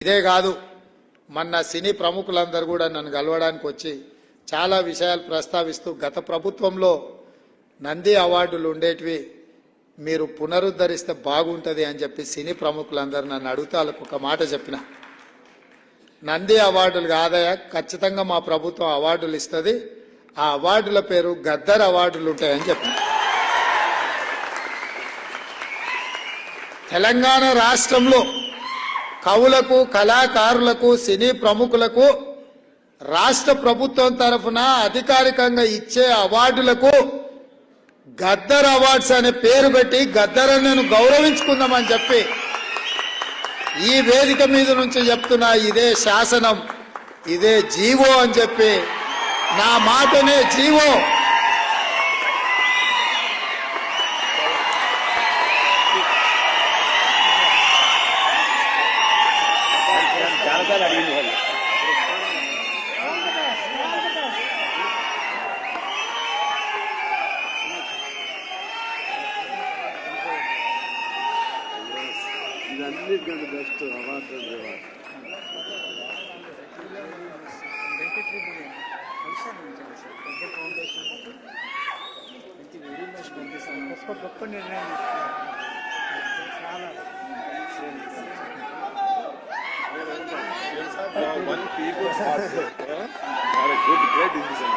ఇదే కాదు, మొన్న సినీ ప్రముఖులందరూ కూడా నన్ను కలవడానికి వచ్చి చాలా విషయాలు ప్రస్తావిస్తూ గత ప్రభుత్వంలో నంది అవార్డులు ఉండేటివి మీరు పునరుద్ధరిస్తే బాగుంటుంది అని చెప్పి సినీ ప్రముఖులందరూ నన్ను అడుగుతా ఒక మాట చెప్పిన. నంది అవార్డులు కాదయా, ఖచ్చితంగా మా ప్రభుత్వం అవార్డులు ఇస్తుంది, ఆ అవార్డుల పేరు గద్దర్ అవార్డులు ఉంటాయని చెప్పిన. తెలంగాణ రాష్ట్రంలో కవులకు, కళాకారులకు, సినీ ప్రముఖులకు రాష్ట్ర ప్రభుత్వం తరఫున అధికారికంగా ఇచ్చే అవార్డులకు గద్దర్ అవార్డ్స్ అనే పేరు పెట్టి గద్దరన్నను గౌరవించుకుందామని చెప్పి ఈ వేదిక మీద నుంచి చెప్తున్నా. ఇదే శాసనం, ఇదే జీవో అని చెప్పి, నా మాటనే జీవో. ఇదన్నిటికంటే బెస్ట్ అవార్డు గొప్ప నిర్ణయం one people's heart. What a good, great decision.